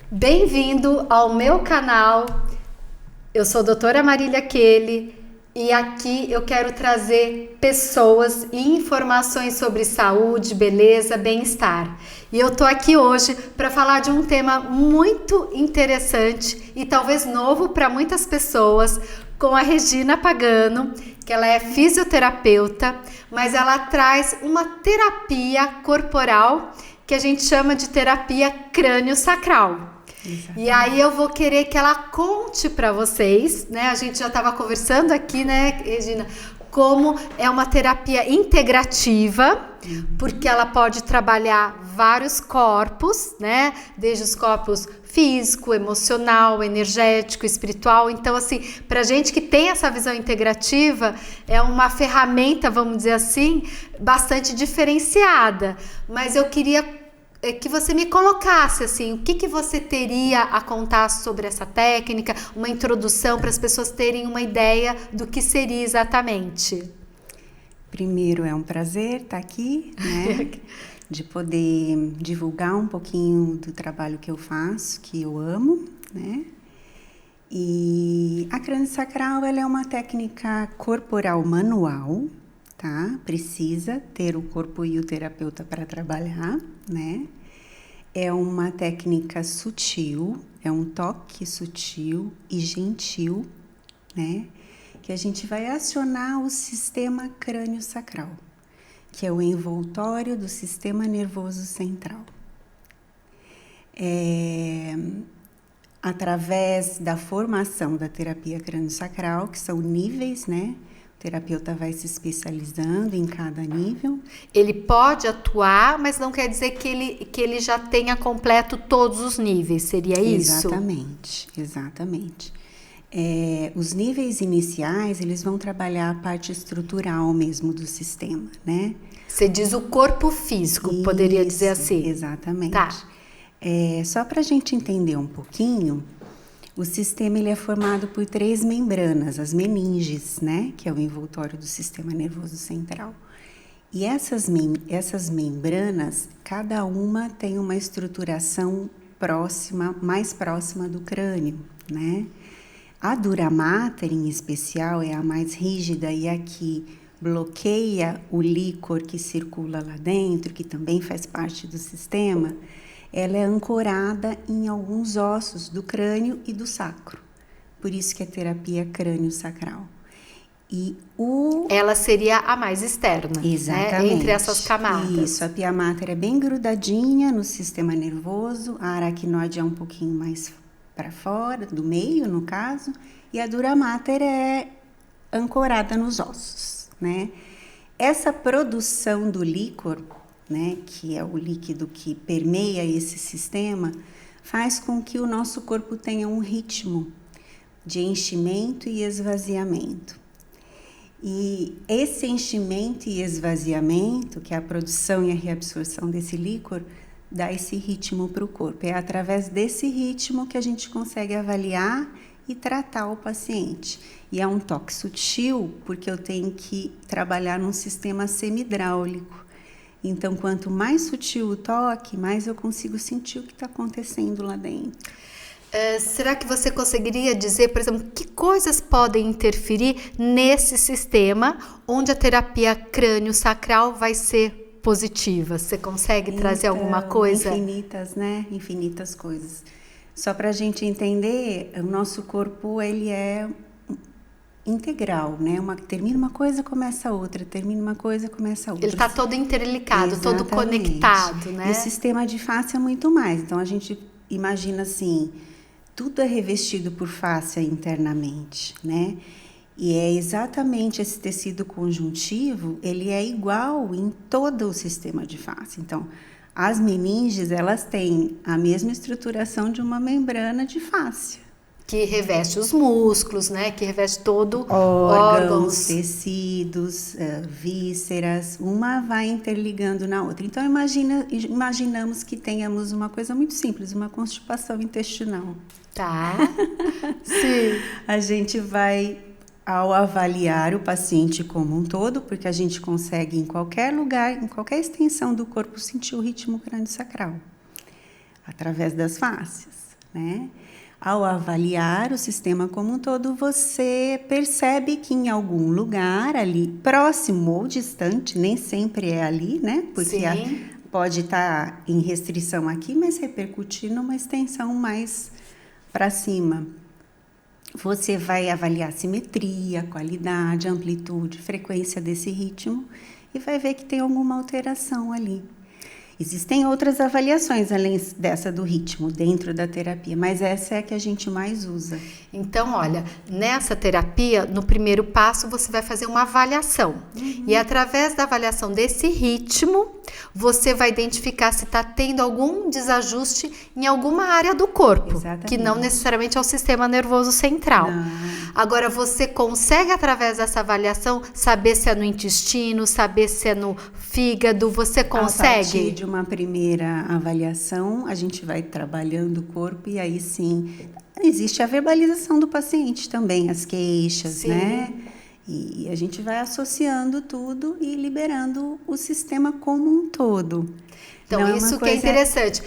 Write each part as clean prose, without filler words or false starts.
Bem-vindo ao meu canal. Eu sou a doutora Marília Kelly e aqui eu quero trazer pessoas e informações sobre saúde, beleza, bem-estar. E eu tô aqui hoje para falar de um tema muito interessante e talvez novo para muitas pessoas, com a Regina Pagano, que ela é fisioterapeuta, mas ela traz uma terapia corporal que a gente chama de terapia crânio-sacral. E aí eu vou querer que ela conte para vocês, né? A gente já estava conversando aqui, né, Regina, como é uma terapia integrativa, porque ela pode trabalhar vários corpos, né? Desde os corpos físico, emocional, energético, espiritual. Então, assim, pra gente que tem essa visão integrativa, é uma ferramenta, vamos dizer assim, bastante diferenciada. Mas eu queria que você me colocasse assim, o que você teria a contar sobre essa técnica, uma introdução para as pessoas terem uma ideia do que seria exatamente. Primeiro, é um prazer estar aqui, né? De poder divulgar um pouquinho do trabalho que eu faço, que eu amo, né? E a crânio-sacral, ela é uma técnica corporal manual, tá? Precisa ter o corpo e o terapeuta para trabalhar, né? É uma técnica sutil, é um toque sutil e gentil, né? Que a gente vai acionar o sistema crânio-sacral, que é o envoltório do sistema nervoso central. Através da formação da terapia crânio-sacral, que são níveis, né? O terapeuta vai se especializando em cada nível. Ele pode atuar, mas não quer dizer que ele já tenha completo todos os níveis, seria isso? Exatamente. Os níveis iniciais, eles vão trabalhar a parte estrutural mesmo do sistema, né? Você diz o corpo físico, isso, poderia dizer assim. Exatamente. Tá. Só para a gente entender um pouquinho, o sistema ele é formado por 3 membranas, as meninges, né? Que é o envoltório do sistema nervoso central. E essas membranas, cada uma tem uma estruturação mais próxima do crânio, né? A dura mater, em especial, é a mais rígida e a que bloqueia o líquor que circula lá dentro, que também faz parte do sistema. Ela é ancorada em alguns ossos do crânio e do sacro. Por isso que é terapia crânio-sacral. Ela seria a mais externa, exatamente, né? Entre essas camadas. Isso, a pia mater é bem grudadinha no sistema nervoso, a aracnoide é um pouquinho mais para fora, do meio, no caso, e a dura mater é ancorada nos ossos, né? Essa produção do líquor, né, que é o líquido que permeia esse sistema, faz com que o nosso corpo tenha um ritmo de enchimento e esvaziamento. E esse enchimento e esvaziamento, que é a produção e a reabsorção desse líquor, dá esse ritmo para o corpo. É através desse ritmo que a gente consegue avaliar e tratar o paciente. E é um toque sutil, porque eu tenho que trabalhar num sistema semihidráulico. Então, quanto mais sutil o toque, mais eu consigo sentir o que está acontecendo lá dentro. Será que você conseguiria dizer, por exemplo, que coisas podem interferir nesse sistema onde a terapia crânio-sacral vai ser positiva? Você consegue trazer alguma coisa? Infinitas coisas. Só para a gente entender, o nosso corpo ele é integral, né? Termina uma coisa, começa outra, termina uma coisa, começa outra. Ele está todo interligado, exatamente, todo conectado, né? E o sistema de face é muito mais. Então, a gente imagina assim, tudo é revestido por fáscia internamente, né? E é exatamente esse tecido conjuntivo, ele é igual em todo o sistema de face. Então, as meninges, elas têm a mesma estruturação de uma membrana de fáscia. Que reveste os músculos, né? Que reveste todo órgãos, tecidos, vísceras, uma vai interligando na outra. Então, imaginamos que tenhamos uma coisa muito simples, uma constipação intestinal. Tá. Sim. A gente vai, ao avaliar o paciente como um todo, porque a gente consegue em qualquer lugar, em qualquer extensão do corpo, sentir o ritmo crânio-sacral, através das fáscias. né? Ao avaliar o sistema como um todo, você percebe que em algum lugar ali, próximo ou distante, nem sempre é ali, né? Porque pode estar em restrição aqui, mas repercutir numa extensão mais para cima. Você vai avaliar a simetria, a qualidade, a amplitude, frequência desse ritmo e vai ver que tem alguma alteração ali. Existem outras avaliações além dessa do ritmo dentro da terapia, mas essa é a que a gente mais usa. Então, olha, nessa terapia, no primeiro passo, você vai fazer uma avaliação. E através da avaliação desse ritmo, você vai identificar se está tendo algum desajuste em alguma área do corpo, que não necessariamente é o sistema nervoso central. Agora, você consegue, através dessa avaliação, saber se é no intestino, saber se é no fígado, você consegue? A partir de uma primeira avaliação, a gente vai trabalhando o corpo e aí sim, existe a verbalização do paciente também, as queixas, né? E a gente vai associando tudo e liberando o sistema como um todo. Então, isso que é interessante,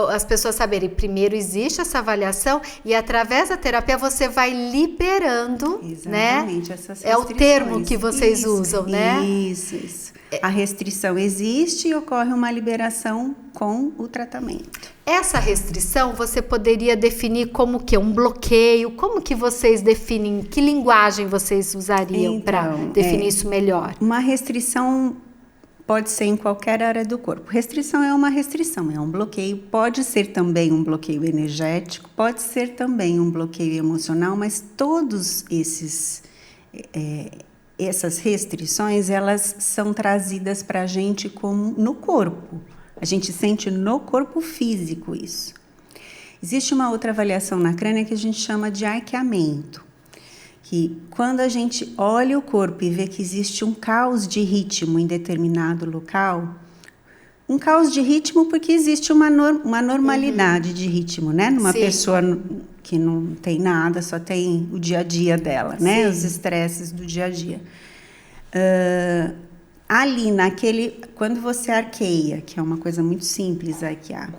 as pessoas saberem, primeiro existe essa avaliação e através da terapia você vai liberando, exatamente, né? Essas restrições. É o termo que vocês usam, né? Isso. A restrição existe e ocorre uma liberação com o tratamento. Essa restrição você poderia definir como que um bloqueio? Como que vocês definem? Que linguagem vocês usariam para definir isso melhor? Uma restrição pode ser em qualquer área do corpo. Restrição é uma restrição, é um bloqueio. Pode ser também um bloqueio energético, pode ser também um bloqueio emocional, mas todos essas restrições, elas são trazidas para a gente como no corpo. A gente sente no corpo físico isso. Existe uma outra avaliação na crânio que a gente chama de arqueamento, que quando a gente olha o corpo e vê que existe um caos de ritmo em determinado local, um caos de ritmo porque existe uma normalidade de ritmo, né? Numa pessoa que não tem nada, só tem o dia a dia dela, né? Os estresses do dia a dia. Ali quando você arqueia, que é uma coisa muito simples arquear,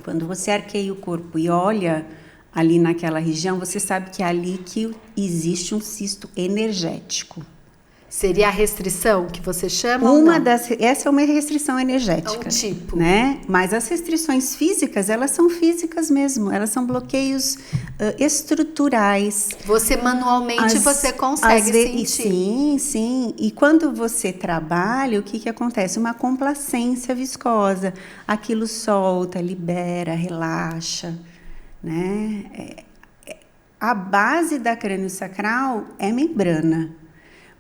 quando você arqueia o corpo e olha ali naquela região, você sabe que é ali que existe um cisto energético. Seria a restrição que você chama? Essa é uma restrição energética. É um tipo. Né? Mas as restrições físicas, elas são físicas mesmo. Elas são bloqueios estruturais. Você manualmente você consegue sentir. Sim. E quando você trabalha, o que acontece? Uma complacência viscosa. Aquilo solta, libera, relaxa. Né? A base da crânio-sacral é membrana.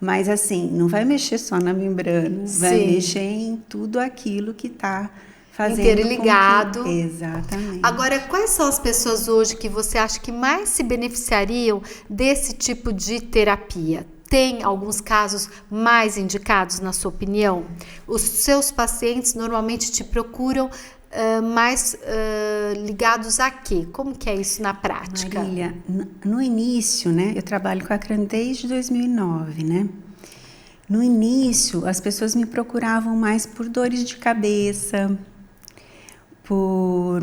Mas, assim, não vai mexer só na membrana, vai mexer em tudo aquilo que está fazendo interligado. Exatamente. Agora, quais são as pessoas hoje que você acha que mais se beneficiariam desse tipo de terapia? Tem alguns casos mais indicados, na sua opinião? Os seus pacientes normalmente te procuram mais ligados a quê? Como que é isso na prática? Marília, no início, né, eu trabalho com a crânio desde 2009, né? No início, as pessoas me procuravam mais por dores de cabeça, por,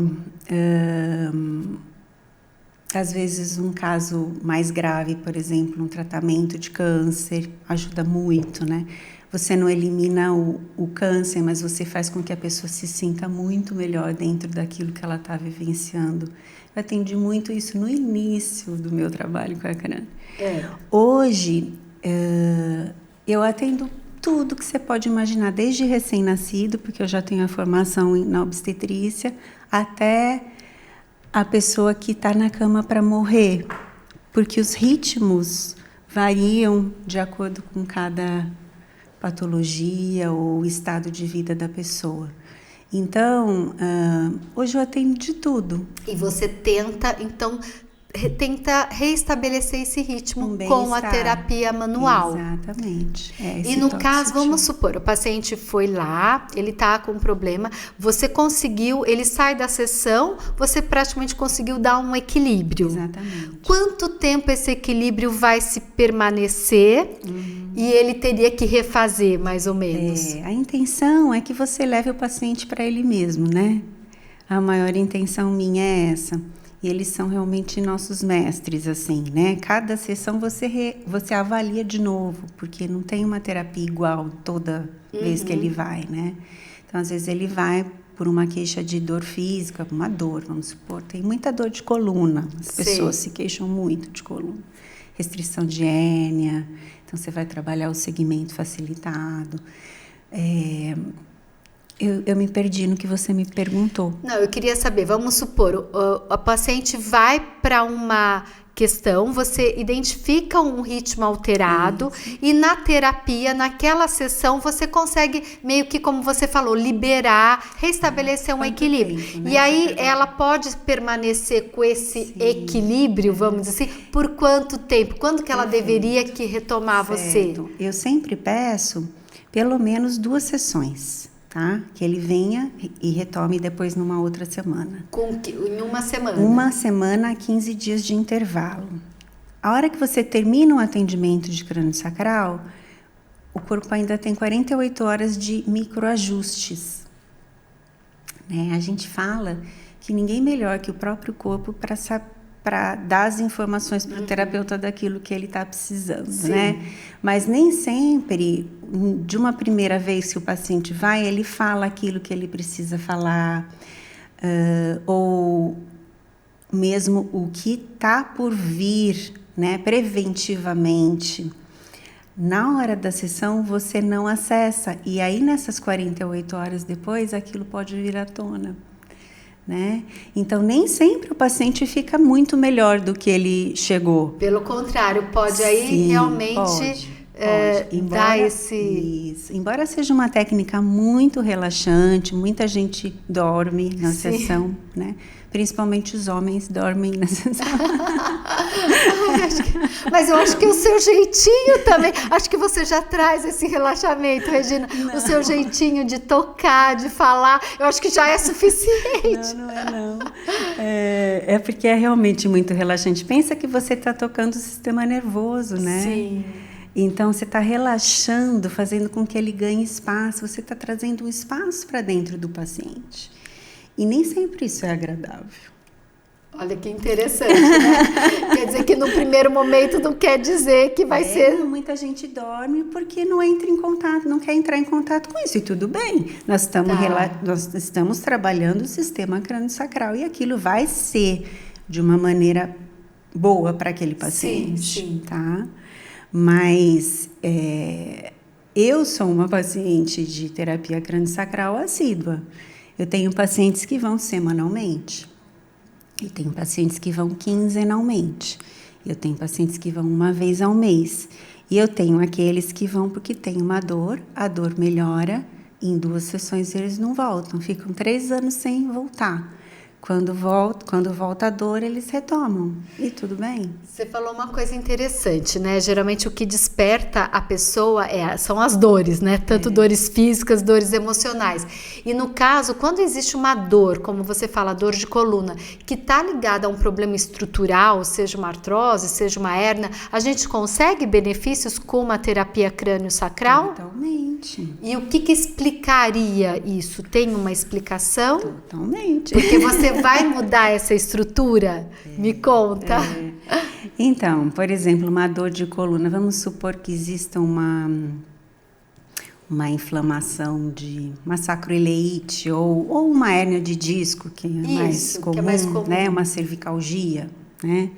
às vezes, um caso mais grave, por exemplo, um tratamento de câncer, ajuda muito, né? Você não elimina o câncer, mas você faz com que a pessoa se sinta muito melhor dentro daquilo que ela está vivenciando. Eu atendi muito isso no início do meu trabalho com a crânio. Hoje, eu atendo tudo que você pode imaginar, desde recém-nascido, porque eu já tenho a formação na obstetrícia, até a pessoa que está na cama para morrer, porque os ritmos variam de acordo com cada patologia ou estado de vida da pessoa. Então, hoje eu atendo de tudo. E você tenta reestabelecer esse ritmo com a terapia manual. Exatamente. E no caso, vamos supor, o paciente foi lá, ele está com um problema, você conseguiu, ele sai da sessão, você praticamente conseguiu dar um equilíbrio. Exatamente. Quanto tempo esse equilíbrio vai se permanecer e ele teria que refazer, mais ou menos? A intenção é que você leve o paciente para ele mesmo, né? A maior intenção minha é essa. e eles são realmente nossos mestres, assim, né? Cada sessão você avalia de novo, porque não tem uma terapia igual toda vez que ele vai, né? Então, às vezes ele vai por uma queixa de dor física, uma dor, vamos supor, tem muita dor de coluna, as pessoas se queixam muito de coluna, restrição de hérnia, então você vai trabalhar o segmento facilitado. Eu me perdi no que você me perguntou. Não, eu queria saber, vamos supor, a paciente vai para uma questão, você identifica um ritmo alterado e na terapia, naquela sessão, você consegue meio que, como você falou, liberar, restabelecer um equilíbrio. Tempo, né? E aí ela pode permanecer com esse equilíbrio, vamos dizer assim, por quanto tempo? Quando que ela deveria que retomar você? Eu sempre peço pelo menos 2 sessões. Tá? Que ele venha e retome depois numa outra semana. Em uma semana? Uma semana a 15 dias de intervalo. A hora que você termina um atendimento de crânio sacral, o corpo ainda tem 48 horas de microajustes. Né? A gente fala que ninguém melhor que o próprio corpo para dar as informações para o terapeuta daquilo que ele está precisando, né? Mas nem sempre, de uma primeira vez que o paciente vai, ele fala aquilo que ele precisa falar, ou mesmo o que está por vir, né? Preventivamente. Na hora da sessão, você não acessa, e aí nessas 48 horas depois, aquilo pode vir à tona. Né? Então, nem sempre o paciente fica muito melhor do que ele chegou. Pelo contrário, pode aí realmente dar esse... Isso. Embora seja uma técnica muito relaxante, muita gente dorme na sessão, né? Principalmente os homens dormem na sessão. Mas eu acho que o seu jeitinho também, acho que você já traz esse relaxamento, Regina. Não. O seu jeitinho de tocar, de falar, eu acho que já é suficiente. Não é não. É porque é realmente muito relaxante. Pensa que você está tocando o sistema nervoso, né? Sim. Então, você está relaxando, fazendo com que ele ganhe espaço. Você está trazendo um espaço para dentro do paciente. E nem sempre isso é agradável. Olha que interessante, né? Quer dizer que no primeiro momento não quer dizer que vai ser... Muita gente dorme porque não entra em contato, não quer entrar em contato com isso. E tudo bem, nós estamos trabalhando o sistema crânio-sacral e aquilo vai ser de uma maneira boa para aquele paciente, tá? Mas eu sou uma paciente de terapia crânio-sacral assídua. Eu tenho pacientes que vão semanalmente. Eu tenho pacientes que vão quinzenalmente. Eu tenho pacientes que vão uma vez ao mês. E eu tenho aqueles que vão porque tem uma dor, a dor melhora, em 2 sessões eles não voltam. Ficam 3 anos sem voltar. Quando volta a dor, eles retomam. E tudo bem. Você falou uma coisa interessante, né? Geralmente o que desperta a pessoa são as dores, né? Tanto dores físicas, dores emocionais. E no caso, quando existe uma dor, como você fala, dor de coluna, que está ligada a um problema estrutural, seja uma artrose, seja uma hérnia, a gente consegue benefícios com uma terapia crânio-sacral? Totalmente. E o que explicaria isso? Tem uma explicação? Totalmente. Porque você vai mudar essa estrutura? Me conta. Então, por exemplo, uma dor de coluna, vamos supor que exista uma inflamação de uma sacroileite ou uma hérnia de disco, que é mais comum, né? Uma cervicalgia, né?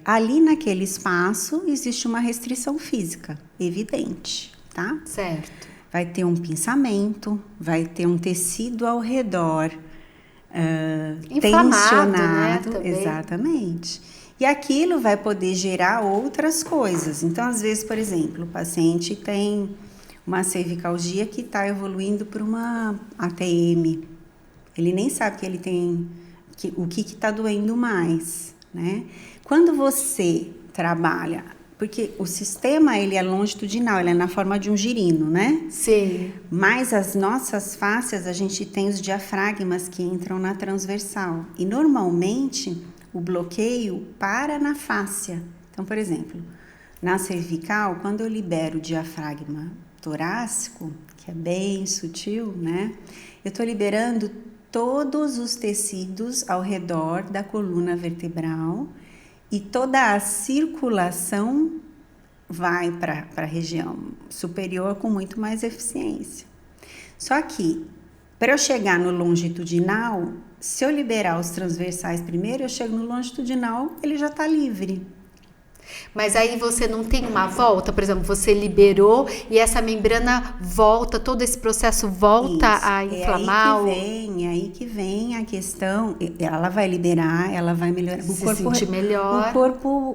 Ali naquele espaço existe uma restrição física, evidente, tá? Certo. Vai ter um pinçamento, vai ter um tecido ao redor tensionado, né, exatamente. E aquilo vai poder gerar outras coisas. Então, às vezes, por exemplo, o paciente tem uma cervicalgia que está evoluindo para uma ATM. Ele nem sabe que ele tem o que está doendo mais, né? Quando você trabalha, porque o sistema ele é longitudinal, ele é na forma de um girino, né? Sim. Mas as nossas fáscias, a gente tem os diafragmas que entram na transversal. E normalmente o bloqueio para na fáscia. Então, por exemplo, na cervical, quando eu libero o diafragma torácico, que é bem sutil, né? Eu estou liberando todos os tecidos ao redor da coluna vertebral e toda a circulação vai para a região superior com muito mais eficiência. Só que, para eu chegar no longitudinal, se eu liberar os transversais primeiro, eu chego no longitudinal, ele já está livre. Mas aí você não tem uma volta, por exemplo, você liberou e essa membrana volta, todo esse processo volta a inflamar? É aí que vem a questão, ela vai liberar, ela vai melhorar. Se sentir melhor.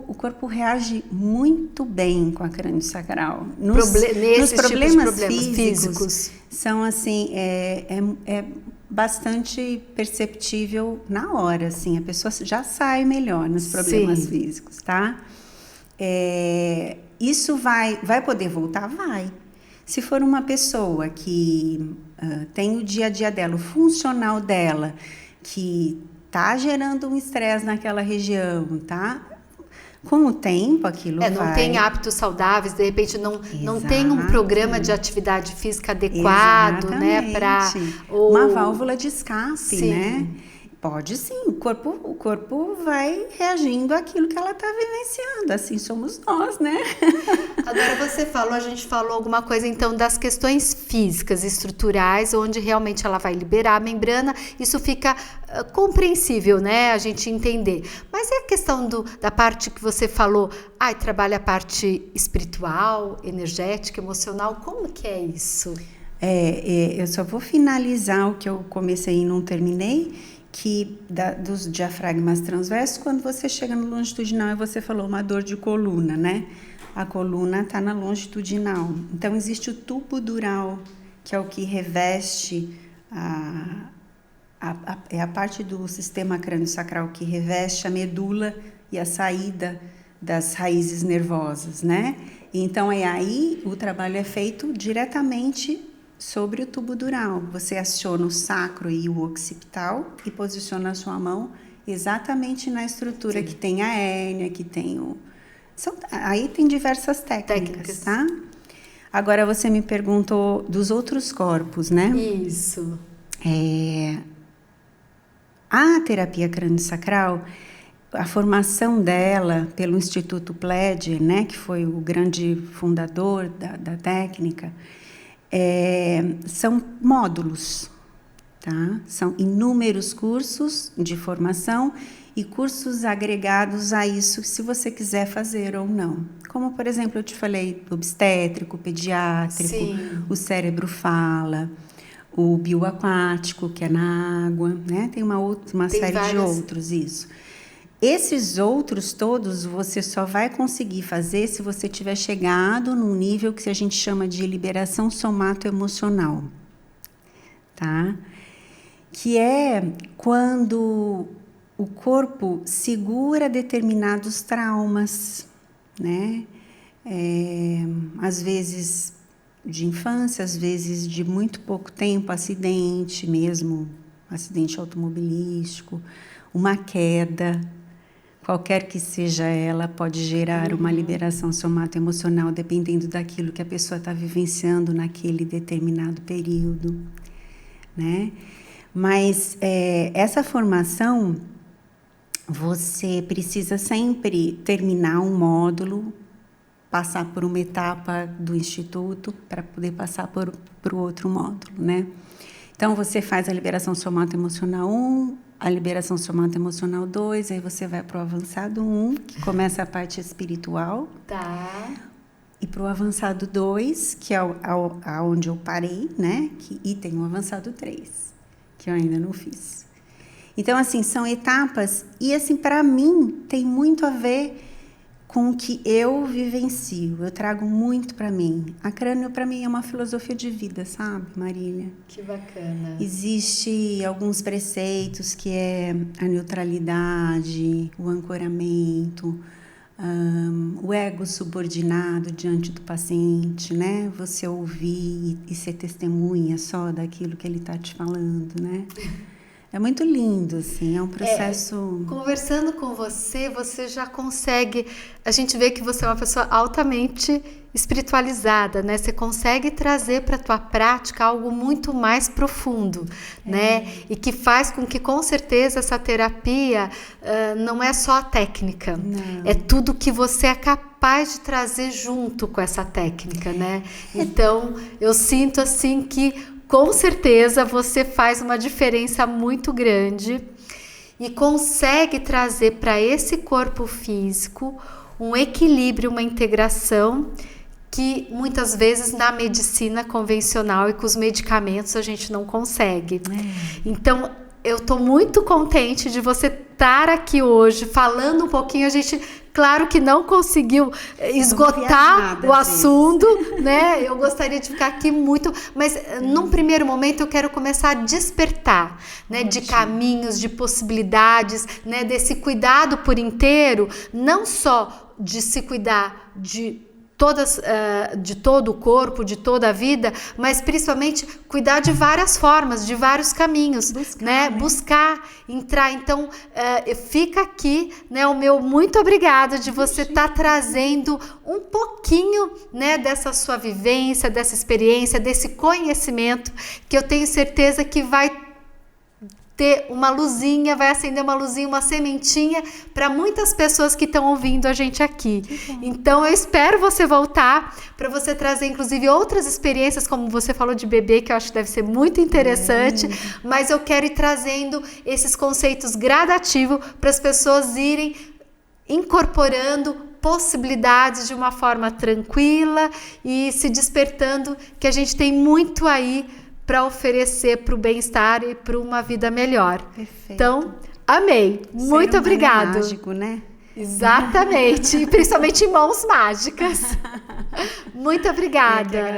O corpo reage muito bem com a crânio-sacral. Nesses problemas físicos são assim, bastante perceptível na hora, assim, a pessoa já sai melhor nos problemas físicos, tá? Isso vai poder voltar? Vai. Se for uma pessoa que tem o dia a dia dela, o funcional dela, que tá gerando um estresse naquela região, tá? Com o tempo, aquilo vai... Não tem hábitos saudáveis, de repente não tem um programa de atividade física adequado, né? Uma válvula de escape, né? Pode sim, o corpo vai reagindo àquilo que ela está vivenciando, assim somos nós, né? Agora a gente falou alguma coisa então das questões físicas, estruturais, onde realmente ela vai liberar a membrana, isso fica compreensível, né, a gente entender. Mas é a questão da parte que você falou, trabalha a parte espiritual, energética, emocional, como que é isso? Eu só vou finalizar o que eu comecei e não terminei, que dos diafragmas transversos, quando você chega no longitudinal, você falou uma dor de coluna, né? A coluna está na longitudinal. Então, existe o tubo dural, que é o que reveste é a parte do sistema crânio-sacral que reveste a medula e a saída das raízes nervosas, né? Então, aí o trabalho é feito diretamente sobre o tubo dural. Você aciona o sacro e o occipital e posiciona a sua mão exatamente na estrutura que tem a hérnia, que tem aí tem diversas técnicas, tá? Agora você me perguntou dos outros corpos, né? Isso. A terapia crânio-sacral, a formação dela pelo Instituto Pledger, né, que foi o grande fundador da técnica, são módulos, tá? São inúmeros cursos de formação e cursos agregados a isso, se você quiser fazer ou não. Como, por exemplo, eu te falei, obstétrico, pediátrico, o cérebro fala, o bioaquático, que é na água, né? Tem uma série de outros, isso. Esses outros todos você só vai conseguir fazer se você tiver chegado num nível que a gente chama de liberação somato-emocional, tá? Que é quando o corpo segura determinados traumas, né? Às vezes de infância, às vezes de muito pouco tempo, acidente mesmo, acidente automobilístico, uma queda, qualquer que seja ela, pode gerar uma liberação somato-emocional, dependendo daquilo que a pessoa está vivenciando naquele determinado período, né? Mas essa formação, você precisa sempre terminar um módulo, passar por uma etapa do instituto para poder passar por o outro módulo, né? Então, você faz a liberação somato-emocional 1, a liberação somato-emocional 2, aí você vai para o avançado 1, que começa a parte espiritual. Tá. E para o avançado 2, que é onde eu parei, né? E tem o avançado 3, que eu ainda não fiz. Então, assim, são etapas, e assim, para mim, tem muito a ver com o que eu vivencio, eu trago muito para mim. A crânio, para mim, é uma filosofia de vida, sabe, Marília? Que bacana. Existe alguns preceitos que é a neutralidade, o ancoramento, o ego subordinado diante do paciente, né? Você ouvir e ser testemunha só daquilo que ele está te falando, né? É muito lindo, assim, é um processo... Conversando com você, você já consegue... A gente vê que você é uma pessoa altamente espiritualizada, né? Você consegue trazer para a tua prática algo muito mais profundo, né? E que faz com que, com certeza, essa terapia não é só a técnica. Não. É tudo que você é capaz de trazer junto com essa técnica, né? Então, eu sinto assim que com certeza você faz uma diferença muito grande e consegue trazer para esse corpo físico um equilíbrio, uma integração que muitas vezes na medicina convencional e com os medicamentos a gente não consegue. Então, eu estou muito contente de você estar aqui hoje falando um pouquinho. A gente, claro que não conseguiu esgotar o assunto, né? Eu gostaria de ficar aqui muito, mas num primeiro momento eu quero começar a despertar, né? De caminhos, de possibilidades, né? Desse cuidado por inteiro, não só de se cuidar de todo o corpo, de toda a vida, mas principalmente cuidar de várias formas, de vários caminhos, né? Buscar, entrar. Então, fica aqui, né, o meu muito obrigada de você estar trazendo um pouquinho, né, dessa sua vivência, dessa experiência, desse conhecimento, que eu tenho certeza que vai ter uma luzinha, vai acender uma luzinha, uma sementinha para muitas pessoas que estão ouvindo a gente aqui. Então eu espero você voltar para você trazer inclusive outras experiências, como você falou de bebê, que eu acho que deve ser muito interessante, mas eu quero ir trazendo esses conceitos gradativos para as pessoas irem incorporando possibilidades de uma forma tranquila e se despertando, que a gente tem muito aí para oferecer para o bem-estar e para uma vida melhor. Perfeito. Então, amei. Muito obrigada. É mágico, né? Exatamente. E principalmente em mãos mágicas. Muito obrigada.